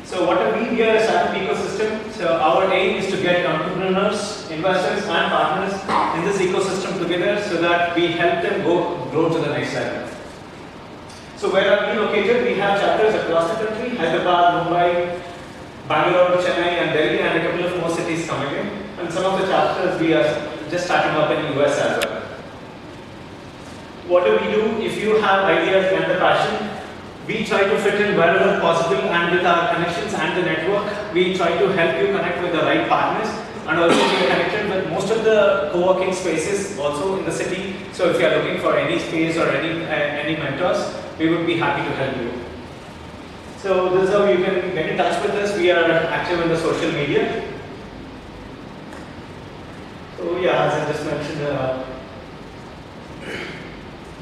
So what are we are a startup ecosystem. So our aim is to get entrepreneurs, investors and partners in this ecosystem together so that we help them grow to the next level. So where are we located? We have chapters across the country, Hyderabad, Mumbai, Bangalore, Chennai and Delhi and a couple of more cities coming in. And some of the chapters we are just starting up in the US as well. What do we do? If you have ideas and the passion, we try to fit in wherever possible, and with our connections and the network, we try to help you connect with the right partners, and also we are connected with most of the co-working spaces also in the city. So if you are looking for any space or any mentors, we would be happy to help you. So this is how you can get in touch with us. We are active in the social media. So yeah, as I just mentioned,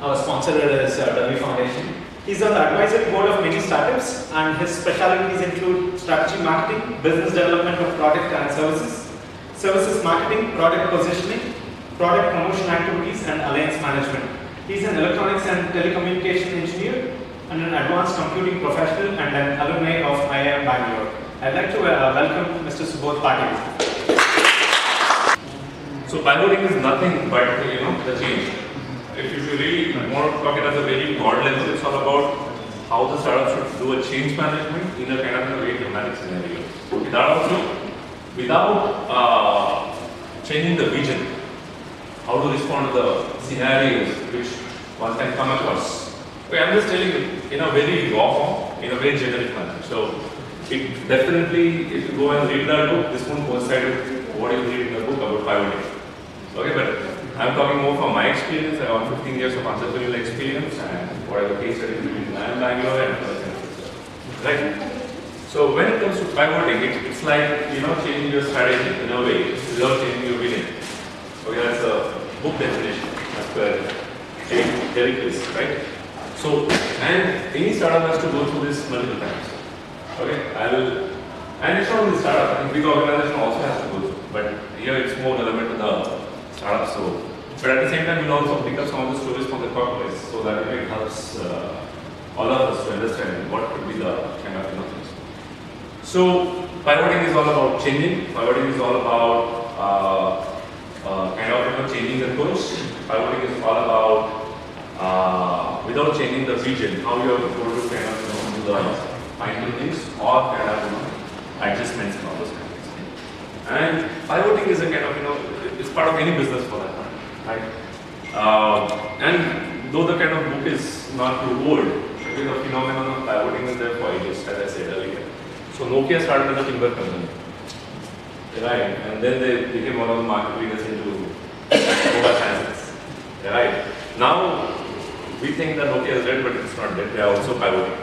our sponsor is W Foundation. He's on the advisory board of many startups, and his specialties include strategy marketing, business development of product and services, services marketing, product positioning, product promotion activities, and alliance management. He's an electronics and telecommunication engineer and an advanced computing professional and an alumni of IIM Bangalore. I'd like to welcome Mr. Subodh Patil. So pivoting is nothing but the change. If you really want to talk it as a very broad lens, it's all about how the startup should do a change management in a kind of a very dramatic scenario. That also, without changing the vision, how to respond to the scenarios which one can come across. Okay, I'm just telling you in a very raw form, in a very generic manner. So it definitely, if you go and read that book, this won't coincide with what you read in the book about pivoting. Okay, but I'm talking more from my experience. I have 15 years of entrepreneurial experience and whatever case studies between Bangalore and other countries. Right? So when it comes to pivoting, it's like changing your strategy in a way without changing your vision. Okay, that's a book definition. That's where Derek is, right? So, and any startup has to go through this multiple times. Okay, and it's not only startup. I think big organization also has to go through. But here it's more relevant to the startup. So, but at the same time, we'll also pick up some of the stories from the corporates, so that it helps all of us to understand what could be the kind of things. So, pivoting is all about changing. Pivoting is all about changing the course. Pivoting is all about without changing the vision, how you are going to kind of do the fine things or kind of adjustments and all those kind of things. And pivoting is a kind of it's part of any business for that matter, right? And though the kind of book is not too old, the phenomenon of pivoting is there for ages, as I said earlier. So Nokia started as a timber company, right? And then they became one of the market leaders into mobile handsets, right? Now we think that Nokia is dead, but it's not dead. They are also pivoting.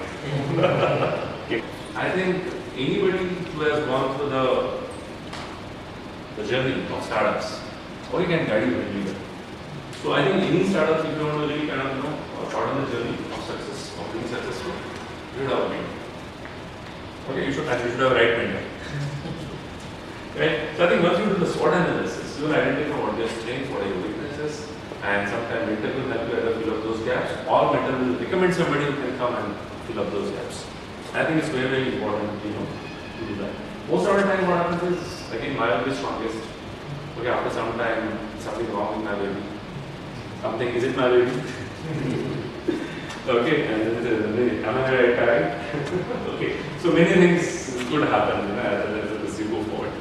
Okay. I think anybody who has gone through the journey of startups, or you can guide you really well. So I think any startup, if you want to really kind of shorten the journey of success, of being successful, you should have a mentor. Okay, you should have a right mentor. Right? So I think once you do the SWOT analysis, you will identify what your strengths, what are your weaknesses, and sometimes mentor will help you either fill up those gaps, or mentor will recommend somebody who can come and fill up those gaps. I think it's very, very important, to do that. Most of the time, what happens is, again, my will be strongest. Okay, after some time, something wrong with my baby. Something, is it my baby? Okay, and then am I right time? Okay, so many things could happen, as you go forward.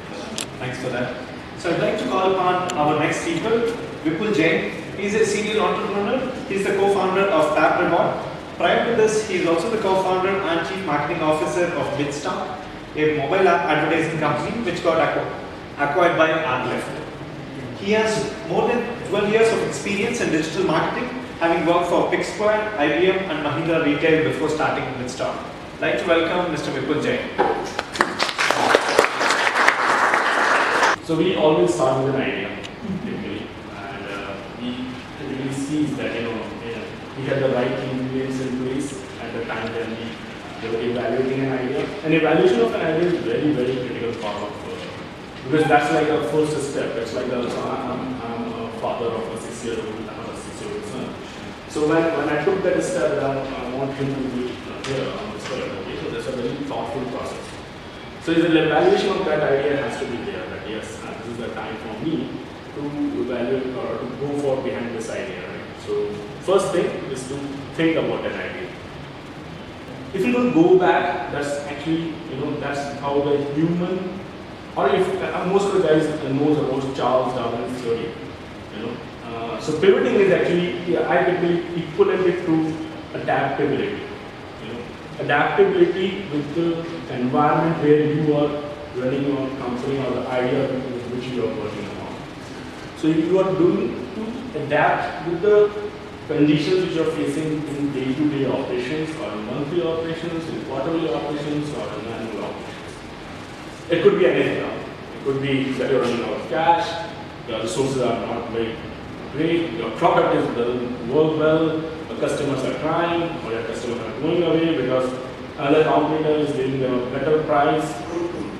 Thanks for that. So I'd like to call upon our next speaker, Vipul Jain. He's a serial entrepreneur. He's the co-founder of Tap Reward. Prior to this, he is also the co-founder and chief marketing officer of Bitstamp, a mobile app advertising company which got acquired by Adleft. He has more than 12 years of experience in digital marketing, having worked for Picksquare, IBM, and Mahindra Retail before starting Bitstamp. I'd like to welcome Mr. Vipul Jain. So we always start with an idea, typically, and we typically see that we have the right ingredients in place at the time when we were evaluating an idea. And evaluation of an idea is very, very critical part of because that's like a first step. It's like I'm a father of a 6-year-old, I have a 6-year-old son. So when I took that step that I want him to be here on this earth, okay, so that's a very thoughtful process. So the evaluation of that idea has to be there, that yes, this is the time for me to evaluate or to go for behind this idea, right? So first thing is to think about an idea. If you don't go back, that's actually, that's how the human, or if most of the guys knows about Charles Darwin's theory, so pivoting is actually, I typically equivalent it to adaptability. Adaptability with the environment where you are running your company or the idea which you are working on. So if you are doing to adapt with the conditions which you are facing in day-to-day operations or in monthly operations, in quarterly operations or in annual operations. It could be anything. It could be that you're running out of cash, your resources are not very great, your product doesn't work well, the customers are crying, or your customers are going away because another competitor is giving them a better price.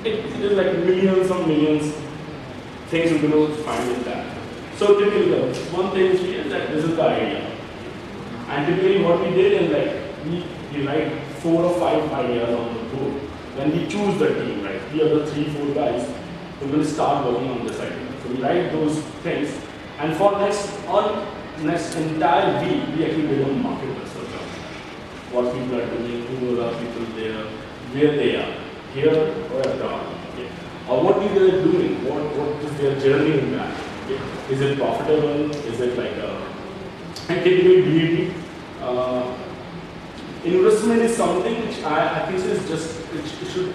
It is like millions things you're going to find in that. So typically, one thing is that this is the idea. And typically what we did is we write 4 or 5 ideas on the board. When we choose the team, right? We are the 3-4 guys who will start working on this idea. So we write those things. And for next entire week, we actually did a market research on what people are doing, who are people there, where they are, here or abroad. Okay? Or what people are doing, what is their journey in that. Okay? Is it profitable? Is it like and typically investment is something which I think is just, it should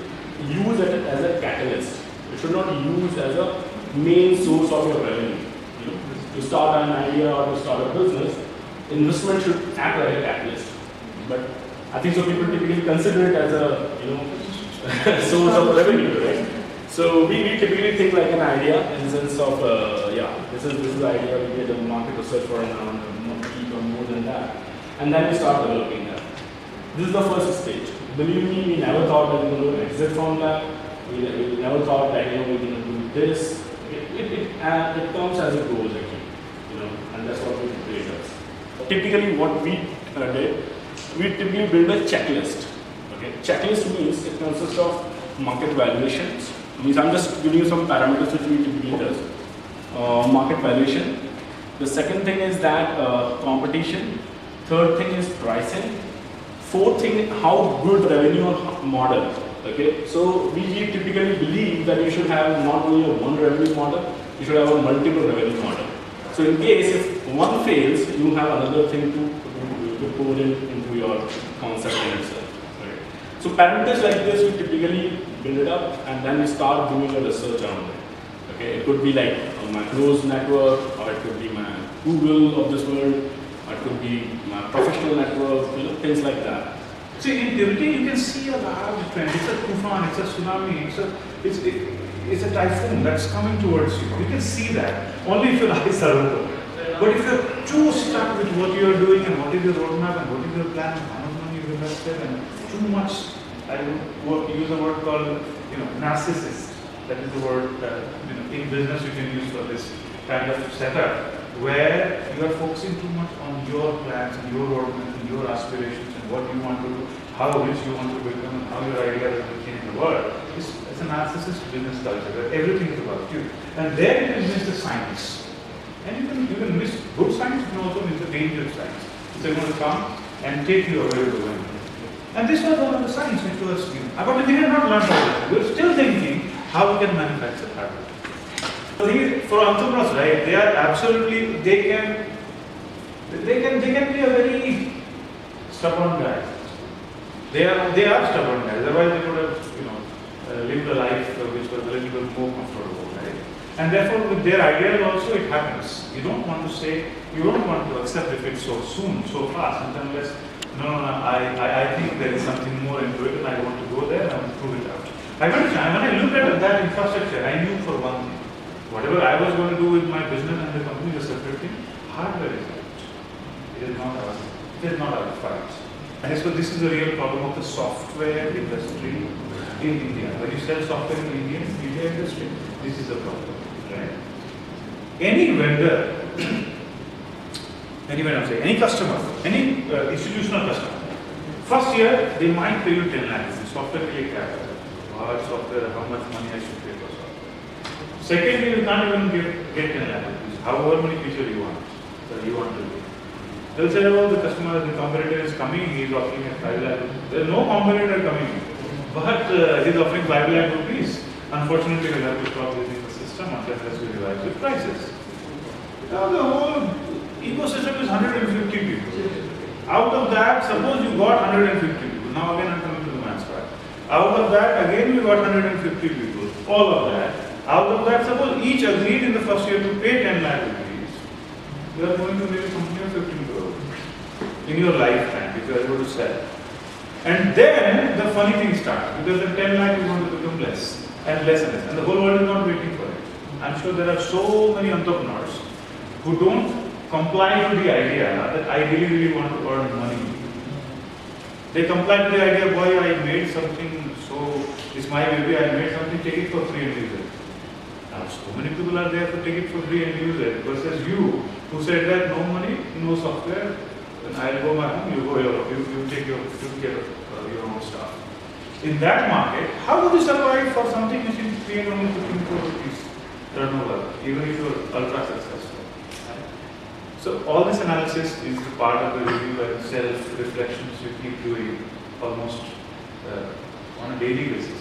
use it as a catalyst. It should not use as a main source of your revenue. To start an idea or to start a business, investment should act like a catalyst. But I think so people typically consider it as a source of revenue, right? So we typically think like an idea in the sense of this is the idea. We get a market research for around a week or more than that, and then we start developing that. This is the first stage. Believe me, we never thought that we were going to exit from that. We never thought that we're going to do this. It comes as it goes actually. And that's what we does. Typically what we did, we typically build a checklist. Okay? Checklist means it consists of market valuations. Means I'm just giving you some parameters which we typically does. Market valuation. The second thing is that competition. Third thing is pricing. Fourth thing, how good revenue model. Okay? So we typically believe that you should have not only a one revenue model, you should have a multiple revenue model. So in case if one fails, you have another thing to pour into your concept in itself. Right? So parameters like this, we typically build it up and then we start doing a research around it. Okay? It could be like my closed network, or it could be my Google of this world, or it could be my professional network, things like that. See, in pivoting, you can see a large trend. It's a tufan, it's a tsunami, it's a typhoon that's coming towards you. You can see that only if your eyes are open. But if you're too stuck with what you are doing and what is your roadmap and what is your plan and how much money you've invested and too much, I would use a word called, narcissist. That is the word that, in business you can use for this kind of setup, where you are focusing too much on your plans and your roadmap and your aspirations and what you want to do, how rich you want to become and how your ideas will change the world. It's a narcissist business culture where everything is about you. And there you can miss the science. And you can miss good science, you can also miss the dangerous science. So they're going to come and take you away to the wind. And this was one of the science which was, but we have not learned all that. We're still thinking how we can manufacture hardware. The thing is, for entrepreneurs, right, they are absolutely, they can be a very stubborn guy. They are stubborn guys. Otherwise, they would have, lived a life which was a little bit more comfortable, right? And therefore, with their ideas also, it happens. You don't want to accept if it's so soon, so fast, unless I think there is something more into it, and I want to go there and I want to prove it out. When I looked at that infrastructure, I knew for one thing, whatever I was going to do with my business and the company is a separate thing. Hardware is out. It is not our fight. And so this is the real problem of the software industry in India. When you sell software in India industry, this is the problem, right? Any vendor, any customer, any institutional customer, first year they might pay you 10 lakhs. Software के लिए क्या है? what software, how much money I should pay for software. Secondly, you can't even get 10 lakh rupees, however many features you want to do. They'll say, oh, the customer, the competitor is coming, he's offering at 5 lakh rupees. There's no competitor coming, but he's offering 5 lakh rupees. Unfortunately, we'll have to stop using the system unless we revise the prices. Now the whole ecosystem is 150 people. Out of that, suppose you got 150 people. Now again I'm coming to the maths part. Out of that, again we got 150 people. All of that. Out of that, suppose each agreed in the first year to pay 10 lakh rupees. You are going to make a company of 15 crore in your lifetime if you are able to sell. And then the funny thing starts, because the 10 lakh is going to become less and less and less. And the whole world is not waiting for it. I'm sure there are so many entrepreneurs who don't comply to the idea that I really want to earn money. They comply to the idea, boy, I made something, so it's my baby, I made something, take it for free and use it. Now, so many people are there to take it for free and use it, versus you, who said that no money, no software, then I'll go my home, you go you take care of your own stuff. In that market, how would you survive for something which is paying only 15 crore rupees turnover, even if you're ultra successful? So all this analysis is the part of the review and self-reflections you keep doing almost on a daily basis.